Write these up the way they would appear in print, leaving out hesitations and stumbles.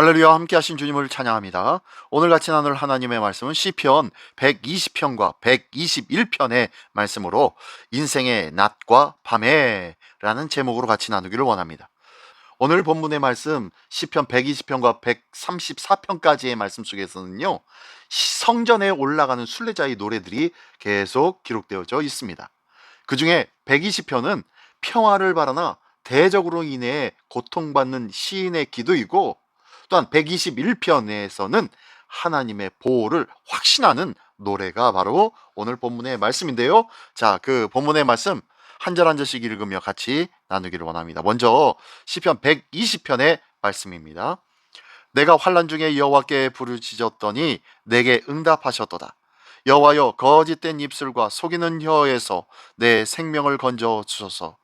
할렐루야, 함께 하신 주님을 찬양합니다. 오늘 같이 나눌 하나님의 말씀은 시편 120편과 121편의 말씀으로 인생의 낮과 밤에 라는 제목으로 같이 나누기를 원합니다. 오늘 본문의 말씀 시편 120편과 134편까지의 말씀 속에서는요, 성전에 올라가는 순례자의 노래들이 계속 기록되어져 있습니다. 그 중에 120편은 평화를 바라나 대적으로 인해 고통받는 시인의 기도이고, 또한 121편에서는 하나님의 보호를 확신하는 노래가 바로 오늘 본문의 말씀인데요. 자, 그 본문의 말씀 한 절 한 절씩 읽으며 같이 나누기를 원합니다. 먼저 시편 120편의 말씀입니다. 내가 환난 중에 여호와께 부르짖었더니 내게 응답하셨도다. 여호와여, 거짓된 입술과 속이는 혀에서 내 생명을 건져 주소서.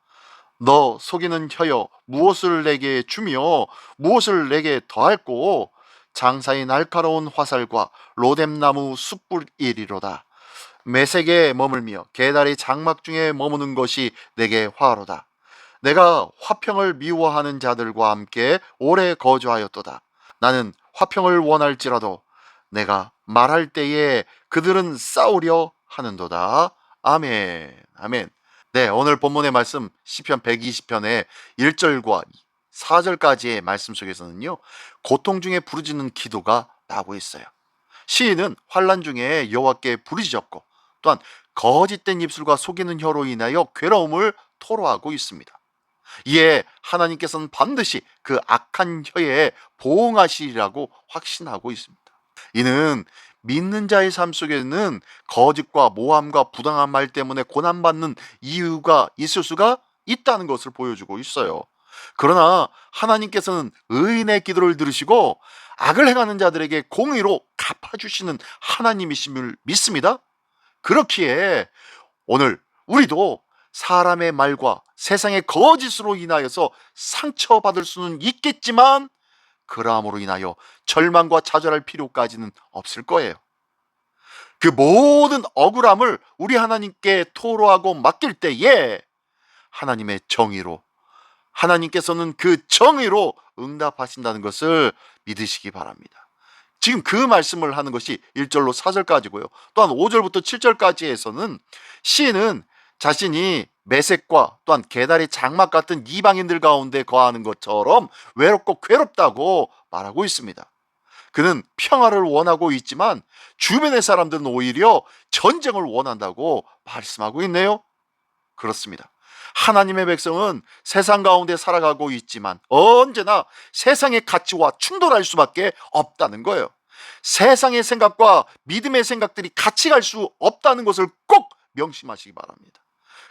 너 속이는 혀여, 무엇을 내게 주며 무엇을 내게 더할꼬? 장사의 날카로운 화살과 로뎀나무 숯불이리로다. 매색에 머물며 계달의 장막 중에 머무는 것이 내게 화로다. 내가 화평을 미워하는 자들과 함께 오래 거주하였도다. 나는 화평을 원할지라도 내가 말할 때에 그들은 싸우려 하는도다. 아멘. 아멘. 네, 오늘 본문의 말씀 시편 120편의 1절과 4절까지의 말씀 속에서는요, 고통 중에 부르짖는 기도가 나오고 있어요. 시인은 환난 중에 여호와께 부르짖었고, 또한 거짓된 입술과 속이는 혀로 인하여 괴로움을 토로하고 있습니다. 이에 하나님께서는 반드시 그 악한 혀에 보응하시리라고 확신하고 있습니다. 이는 믿는 자의 삶 속에는 거짓과 모함과 부당한 말 때문에 고난받는 이유가 있을 수가 있다는 것을 보여주고 있어요. 그러나 하나님께서는 의인의 기도를 들으시고 악을 행하는 자들에게 공의로 갚아주시는 하나님이심을 믿습니다. 그렇기에 오늘 우리도 사람의 말과 세상의 거짓으로 인하여서 상처받을 수는 있겠지만, 그러함으로 인하여 절망과 좌절할 필요까지는 없을 거예요. 그 모든 억울함을 우리 하나님께 토로하고 맡길 때에 하나님의 정의로, 하나님께서는 그 정의로 응답하신다는 것을 믿으시기 바랍니다. 지금 그 말씀을 하는 것이 1절로 4절까지고요. 또한 5절부터 7절까지에서는 시인은 자신이 매색과 또한 계달의 장막 같은 이방인들 가운데 거하는 것처럼 외롭고 괴롭다고 말하고 있습니다. 그는 평화를 원하고 있지만 주변의 사람들은 오히려 전쟁을 원한다고 말씀하고 있네요. 그렇습니다. 하나님의 백성은 세상 가운데 살아가고 있지만 언제나 세상의 가치와 충돌할 수밖에 없다는 거예요. 세상의 생각과 믿음의 생각들이 같이 갈 수 없다는 것을 꼭 명심하시기 바랍니다.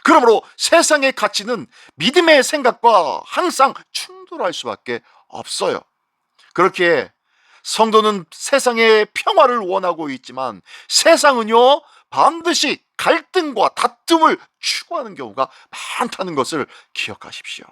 그러므로 세상의 가치는 믿음의 생각과 항상 충돌할 수밖에 없어요. 그렇기에 성도는 세상의 평화를 원하고 있지만 세상은요, 반드시 갈등과 다툼을 추구하는 경우가 많다는 것을 기억하십시오.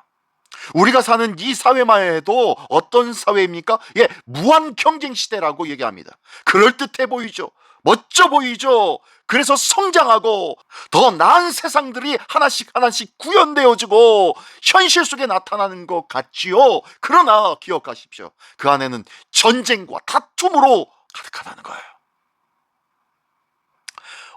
우리가 사는 이 사회만 해도 어떤 사회입니까? 예, 무한 경쟁 시대라고 얘기합니다. 그럴듯해 보이죠? 멋져 보이죠? 그래서 성장하고 더 나은 세상들이 하나씩 하나씩 구현되어지고 현실 속에 나타나는 것 같지요. 그러나 기억하십시오. 그 안에는 전쟁과 다툼으로 가득하다는 거예요.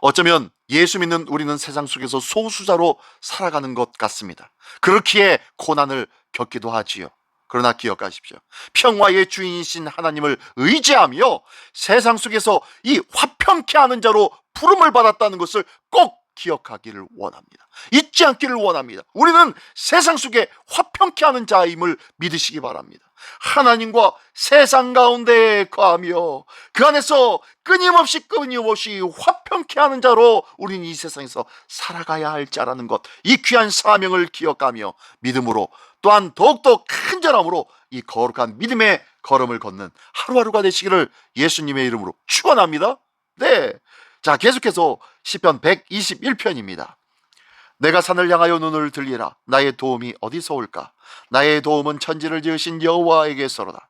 어쩌면 예수 믿는 우리는 세상 속에서 소수자로 살아가는 것 같습니다. 그렇기에 고난을 겪기도 하지요. 그러나 기억하십시오. 평화의 주인이신 하나님을 의지하며 세상 속에서 이 화평케 하는 자로 부름을 받았다는 것을 꼭 기억하기를 원합니다. 잊지 않기를 원합니다. 우리는 세상 속에 화평케 하는 자임을 믿으시기 바랍니다. 하나님과 세상 가운데 거하며 그 안에서 끊임없이 화평케 하는 자로 우리는 이 세상에서 살아가야 할 자라는 것, 이 귀한 사명을 기억하며 믿음으로 또한 더욱더 간절함으로 이 거룩한 믿음의 걸음을 걷는 하루하루가 되시기를 예수님의 이름으로 축원합니다. 네, 자, 계속해서 시편 121편입니다. 내가 산을 향하여 눈을 들리라. 나의 도움이 어디서 올까? 나의 도움은 천지를 지으신 여호와에게서로다.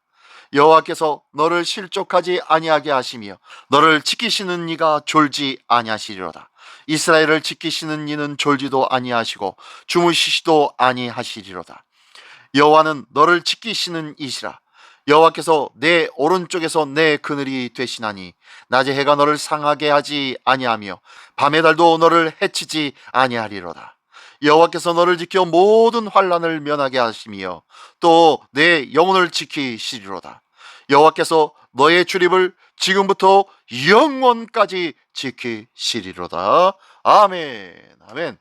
여호와께서 너를 실족하지 아니하게 하시며 너를 지키시는 이가 졸지 아니하시리로다. 이스라엘을 지키시는 이는 졸지도 아니하시고 주무시지도 아니하시리로다. 여호와는 너를 지키시는 이시라. 여호와께서 내 오른쪽에서 내 그늘이 되시나니 낮에 해가 너를 상하게 하지 아니하며 밤의 달도 너를 해치지 아니하리로다. 여호와께서 너를 지켜 모든 환난을 면하게 하시며 또 내 영혼을 지키시리로다. 여호와께서 너의 출입을 지금부터 영원까지 지키시리로다. 아멘. 아멘.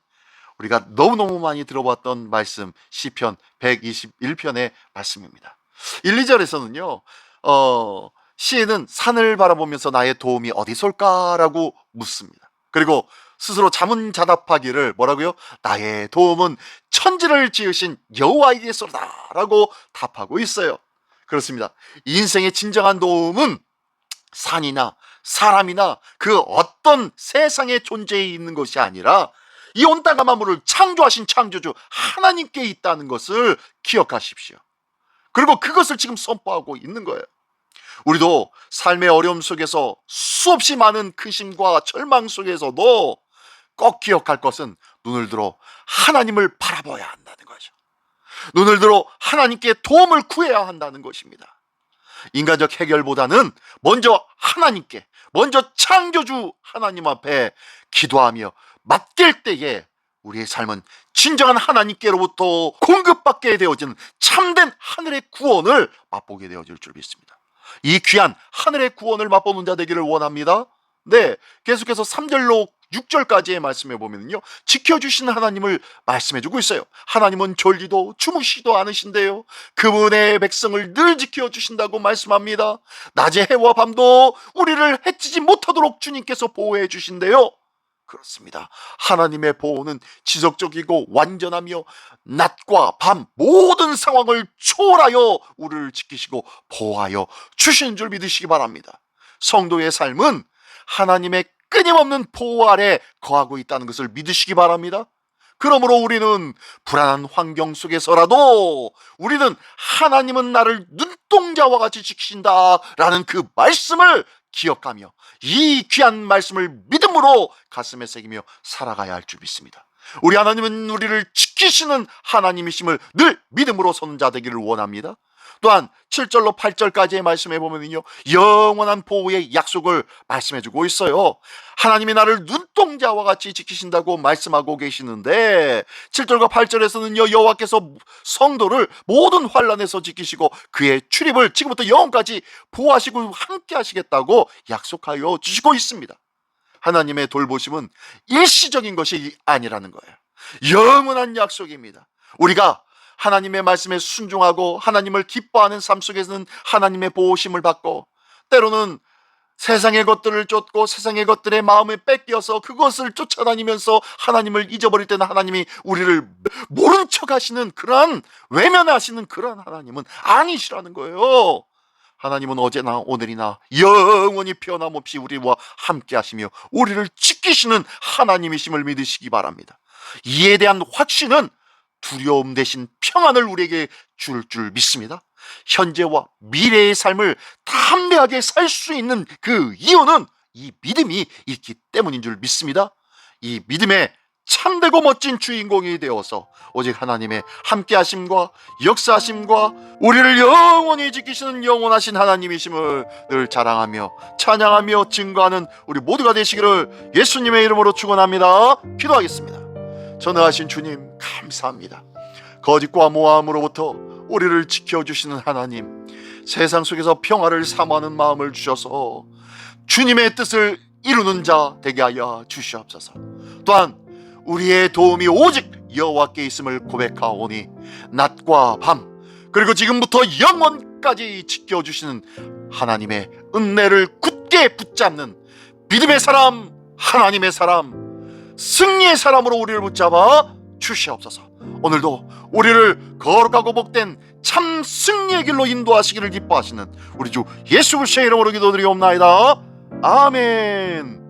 우리가 너무너무 많이 들어봤던 말씀, 시편 121편의 말씀입니다. 1, 2절에서는요 시인은 산을 바라보면서 나의 도움이 어디서 올까라고 묻습니다. 그리고 스스로 자문자답하기를 뭐라고요? 나의 도움은 천지를 지으신 여호와에게서다 라고 답하고 있어요. 그렇습니다. 인생의 진정한 도움은 산이나 사람이나 그 어떤 세상의 존재에 있는 것이 아니라 이 온 땅과 만물을 창조하신 창조주 하나님께 있다는 것을 기억하십시오. 그리고 그것을 지금 선포하고 있는 거예요. 우리도 삶의 어려움 속에서 수없이 많은 근심과 절망 속에서도 꼭 기억할 것은 눈을 들어 하나님을 바라봐야 한다는 거죠. 눈을 들어 하나님께 도움을 구해야 한다는 것입니다. 인간적 해결보다는 먼저 하나님께, 먼저 창조주 하나님 앞에 기도하며 맡길 때에 우리의 삶은 진정한 하나님께로부터 공급받게 되어지는 참된 하늘의 구원을 맛보게 되어질 줄 믿습니다. 이 귀한 하늘의 구원을 맛보는 자 되기를 원합니다. 네, 계속해서 3절로 6절까지의 말씀에 보면요 지켜주시는 하나님을 말씀해주고 있어요. 하나님은 졸지도 주무시도 않으신데요 그분의 백성을 늘 지켜주신다고 말씀합니다. 낮에 해와 밤도 우리를 해치지 못하도록 주님께서 보호해 주신대요. 그렇습니다. 하나님의 보호는 지속적이고 완전하며 낮과 밤 모든 상황을 초월하여 우리를 지키시고 보호하여 주시는 줄 믿으시기 바랍니다. 성도의 삶은 하나님의 끊임없는 보호 아래 거하고 있다는 것을 믿으시기 바랍니다. 그러므로 우리는 불안한 환경 속에서라도 우리는 하나님은 나를 눈동자와 같이 지키신다라는 그 말씀을 기억하며 이 귀한 말씀을 믿음으로 가슴에 새기며 살아가야 할 줄 믿습니다. 우리 하나님은 우리를 지키시는 하나님이심을 늘 믿음으로 서는 자 되기를 원합니다. 또한 7절로 8절까지의 말씀에 보면요 영원한 보호의 약속을 말씀해주고 있어요. 하나님이 나를 눈동자와 같이 지키신다고 말씀하고 계시는데 7절과 8절에서는요 여호와께서 성도를 모든 환난에서 지키시고 그의 출입을 지금부터 영원까지 보호하시고 함께 하시겠다고 약속하여 주시고 있습니다. 하나님의 돌보심은 일시적인 것이 아니라는 거예요. 영원한 약속입니다. 우리가 하나님의 말씀에 순종하고 하나님을 기뻐하는 삶 속에서는 하나님의 보호심을 받고 때로는 세상의 것들을 쫓고 세상의 것들의 마음에 뺏겨서 그것을 쫓아다니면서 하나님을 잊어버릴 때는 하나님이 우리를 모른 척 하시는 그러한 외면하시는 그러한 하나님은 아니시라는 거예요. 하나님은 어제나 오늘이나 영원히 변함없이 우리와 함께 하시며 우리를 지키시는 하나님이심을 믿으시기 바랍니다. 이에 대한 확신은 두려움 대신 평안을 우리에게 줄 믿습니다. 현재와 미래의 삶을 담대하게 살 수 있는 그 이유는 이 믿음이 있기 때문인 줄 믿습니다. 이 믿음의 참되고 멋진 주인공이 되어서 오직 하나님의 함께하심과 역사하심과 우리를 영원히 지키시는 영원하신 하나님이심을 늘 자랑하며 찬양하며 증거하는 우리 모두가 되시기를 예수님의 이름으로 축원합니다. 기도하겠습니다. 전능하신 주님 감사합니다. 거짓과 모함으로부터 우리를 지켜주시는 하나님, 세상 속에서 평화를 사모하는 마음을 주셔서 주님의 뜻을 이루는 자 되게 하여 주시옵소서. 또한 우리의 도움이 오직 여호와께 있음을 고백하오니 낮과 밤 그리고 지금부터 영원까지 지켜주시는 하나님의 은혜를 굳게 붙잡는 믿음의 사람, 하나님의 사람, 승리의 사람으로 우리를 붙잡아 주시옵소서. 오늘도 우리를 거룩하고 복된 참 승리의 길로 인도하시기를 기뻐하시는 우리 주 예수 그리스도의 이름으로 기도드리옵나이다. 아멘.